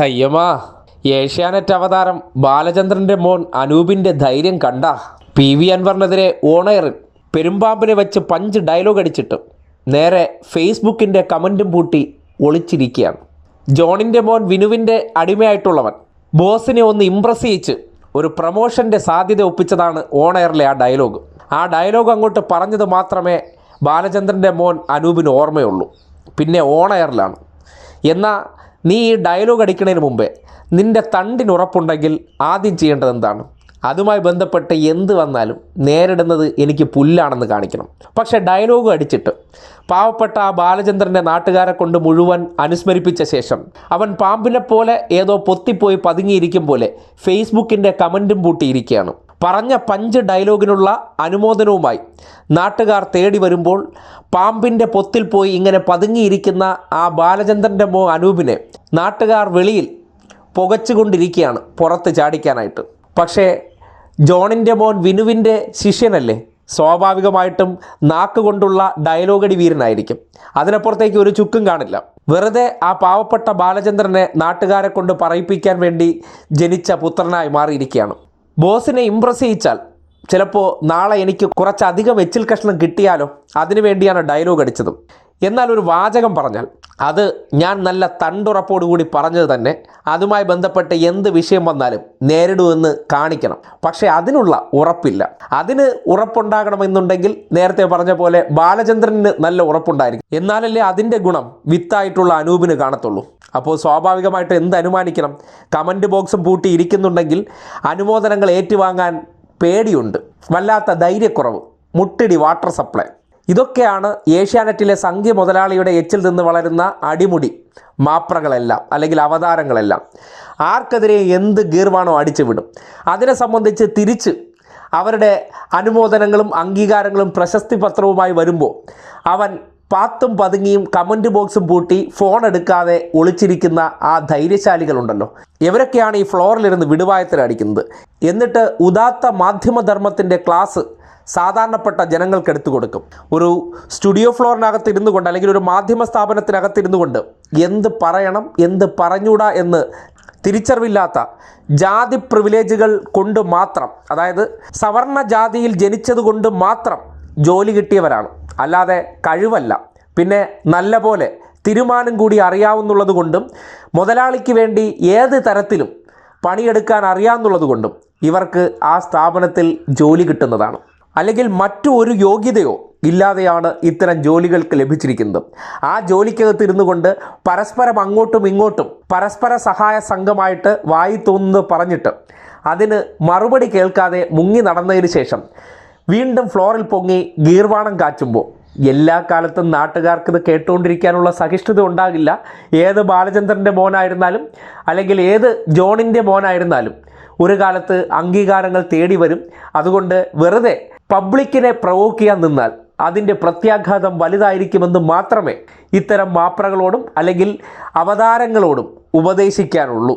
അയ്യമാ, ഏഷ്യാനെറ്റ് അവതാരം ബാലചന്ദ്രൻ്റെ മോൻ അനൂപിൻ്റെ ധൈര്യം കണ്ട. PV അൻവറിനെതിരെ ഓണയറിൽ പെരുമ്പാമ്പിനെ വെച്ച് പഞ്ച് ഡയലോഗ് അടിച്ചിട്ട് നേരെ ഫേസ്ബുക്കിൻ്റെ കമൻറ്റും പൂട്ടി ഒളിച്ചിരിക്കുകയാണ്. ജോണിൻ്റെ മോൻ വിനുവിൻ്റെ അടിമയായിട്ടുള്ളവൻ ബോസിനെ ഒന്ന് ഇംപ്രസ് ചെയ്യിച്ച് ഒരു പ്രമോഷൻ്റെ സാധ്യത ഒപ്പിച്ചതാണ് ഓണയറിലെ ആ ഡയലോഗ് അങ്ങോട്ട് പറഞ്ഞത് മാത്രമേ ബാലചന്ദ്രൻ്റെ മോൻ അനൂപിന് ഓർമ്മയുള്ളൂ. പിന്നെ ഓണയറിലാണ്. എന്നാൽ നീ ഈ ഡയലോഗ് അടിക്കുന്നതിന് മുമ്പേ നിൻ്റെ തണ്ടിനുറപ്പുണ്ടെങ്കിൽ ആദ്യം ചെയ്യേണ്ടത് എന്താണ്? അതുമായി ബന്ധപ്പെട്ട് എന്ത് വന്നാലും നേരിടുന്നത് എനിക്ക് പുല്ലാണെന്ന് കാണിക്കണം. പക്ഷേ ഡയലോഗ് അടിച്ചിട്ട് പാവപ്പെട്ട ആ ബാലചന്ദ്രൻ്റെ നാട്ടുകാരെ കൊണ്ട് മുഴുവൻ അനുസ്മരിപ്പിച്ച ശേഷം അവൻ പാമ്പിനെ പോലെ ഏതോ പൊത്തിപ്പോയി പതുങ്ങിയിരിക്കും പോലെ ഫേസ്ബുക്കിൻ്റെ കമൻറ്റും പൂട്ടിയിരിക്കുകയാണ്. പറഞ്ഞ പഞ്ച് ഡയലോഗിനുള്ള അനുമോദനവുമായി നാട്ടുകാർ തേടി വരുമ്പോൾ പാമ്പിൻ്റെ പൊത്തിൽ പോയി ഇങ്ങനെ പതുങ്ങിയിരിക്കുന്ന ആ ബാലചന്ദ്രൻ്റെ മോ അനൂപിനെ നാട്ടുകാർ വെളിയിൽ പുകച്ചുകൊണ്ടിരിക്കുകയാണ് പുറത്ത് ചാടിക്കാനായിട്ട്. പക്ഷേ ജോണിൻ്റെ മോൻ വിനുവിൻ്റെ ശിഷ്യനല്ലേ, സ്വാഭാവികമായിട്ടും നാക്കുകൊണ്ടുള്ള ഡയലോഗടി വീരനായിരിക്കും. അതിനപ്പുറത്തേക്ക് ഒരു ചുക്കും കാണില്ല. വെറുതെ ആ പാവപ്പെട്ട ബാലചന്ദ്രനെ നാട്ടുകാരെ കൊണ്ട് പറയിപ്പിക്കാൻ വേണ്ടി ജനിച്ച പുത്രനായി മാറിയിരിക്കുകയാണ്. ബോസിനെ ഇംപ്രസ് ചെയ്യിച്ചാൽ ചിലപ്പോൾ നാളെ എനിക്ക് കുറച്ചധികം എച്ചിൽ കഷ്ണം കിട്ടിയാലോ, അതിനു വേണ്ടിയാണ് ഡയലോഗ് അടിച്ചത്. എന്നാൽ ഒരു വാചകം പറഞ്ഞാൽ അത് ഞാൻ നല്ല തണ്ടുറപ്പോടുകൂടി പറഞ്ഞത് തന്നെ അതുമായി ബന്ധപ്പെട്ട് എന്ത് വിഷയം വന്നാലും നേരിടുമെന്ന് കാണിക്കണം. പക്ഷേ അതിനുള്ള ഉറപ്പില്ല. അതിന് ഉറപ്പുണ്ടാകണമെന്നുണ്ടെങ്കിൽ നേരത്തെ പറഞ്ഞ പോലെ ബാലചന്ദ്രന് നല്ല ഉറപ്പുണ്ടായിരിക്കും. എന്നാലല്ലേ അതിൻ്റെ ഗുണം വിത്തായിട്ടുള്ള അനൂപിന് കാണത്തുള്ളൂ. അപ്പോൾ സ്വാഭാവികമായിട്ട് എന്ത് അനുമാനിക്കണം? കമൻറ്റ് ബോക്സും പൂട്ടി ഇരിക്കുന്നുണ്ടെങ്കിൽ അനുമോദനങ്ങൾ ഏറ്റുവാങ്ങാൻ പേടിയുണ്ട്, വല്ലാത്ത ധൈര്യക്കുറവ്, മുട്ടിടി വാട്ടർ സപ്ലൈ. ഇതൊക്കെയാണ് ഏഷ്യാനെറ്റിലെ സംഖ്യ മുതലാളിയുടെ എച്ചിൽ നിന്ന് വളരുന്ന അടിമുടി മാപ്രകളെല്ലാം അല്ലെങ്കിൽ അവതാരങ്ങളെല്ലാം. ആർക്കെതിരെ എന്ത് ഗീർവാണോ അടിച്ചു വിടും. അതിനെ സംബന്ധിച്ച് തിരിച്ച് അവരുടെ അനുമോദനങ്ങളും അംഗീകാരങ്ങളും പ്രശസ്തി പത്രവുമായി വരുമ്പോൾ അവൻ പാത്തും പതുങ്ങിയും കമൻറ്റ് ബോക്സും പൂട്ടി ഫോൺ എടുക്കാതെ ഒളിച്ചിരിക്കുന്ന ആ ധൈര്യശാലികളുണ്ടല്ലോ, ഇവരൊക്കെയാണ് ഈ ഫ്ലോറിലിരുന്ന് വിടുവായത്തിലടിക്കുന്നത്. എന്നിട്ട് ഉദാത്ത മാധ്യമധർമ്മത്തിൻ്റെ ക്ലാസ് സാധാരണപ്പെട്ട ജനങ്ങൾക്ക് എടുത്തു കൊടുക്കും. ഒരു സ്റ്റുഡിയോ ഫ്ലോറിനകത്ത് ഇരുന്നു കൊണ്ട് അല്ലെങ്കിൽ ഒരു മാധ്യമ സ്ഥാപനത്തിനകത്തിരുന്നു കൊണ്ട് എന്ത് പറയണം എന്ത് പറഞ്ഞൂടാ എന്ന് തിരിച്ചറിവില്ലാത്ത ജാതി പ്രിവിലേജുകൾ കൊണ്ട് മാത്രം, അതായത് സവർണ ജാതിയിൽ ജനിച്ചതുകൊണ്ട് മാത്രം ജോലി കിട്ടിയവരാണ്, അല്ലാതെ കഴിവല്ല. പിന്നെ നല്ല പോലെ തീരുമാനം കൂടി അറിയാവുന്നുള്ളത് കൊണ്ടും മുതലാളിക്ക് വേണ്ടി ഏത് തരത്തിലും പണിയെടുക്കാൻ അറിയാവുന്നുള്ളത് കൊണ്ടും ഇവർക്ക് ആ സ്ഥാപനത്തിൽ ജോലി കിട്ടുന്നതാണ്. അല്ലെങ്കിൽ മറ്റു ഒരു യോഗ്യതയോ ഇല്ലാതെയാണ് ഇത്തരം ജോലികൾക്ക് ലഭിച്ചിരിക്കുന്നത്. ആ ജോലിക്കകത്ത് ഇരുന്നു കൊണ്ട് പരസ്പരം അങ്ങോട്ടും ഇങ്ങോട്ടും പരസ്പര സഹായ സംഘമായിട്ട് വായി തോന്നുന്നത് പറഞ്ഞിട്ട് അതിന് മറുപടി കേൾക്കാതെ മുങ്ങി നടന്നതിന് ശേഷം വീണ്ടും ഫ്ലോറിൽ പൊങ്ങി ഗീർവാണം കാച്ചുമ്പോൾ എല്ലാ കാലത്തും നാട്ടുകാർക്ക് ഇത് കേട്ടുകൊണ്ടിരിക്കാനുള്ള സഹിഷ്ണുത ഉണ്ടാകില്ല. ഏത് ബാലചന്ദ്രൻ്റെ മോനായിരുന്നാലും അല്ലെങ്കിൽ ഏത് ജോണിൻ്റെ മോനായിരുന്നാലും ഒരു കാലത്ത് അംഗീകാരങ്ങൾ തേടി വരും. അതുകൊണ്ട് വെറുതെ പബ്ലിക്കിനെ പ്രവോക്ക് ചെയ്യാൻ നിന്നാൽ അതിൻ്റെ പ്രത്യാഘാതം വലുതായിരിക്കുമെന്ന് മാത്രമേ ഇത്തരം മാപ്രകളോടും അല്ലെങ്കിൽ അവതാരങ്ങളോടും ഉപദേശിക്കാനുള്ളൂ.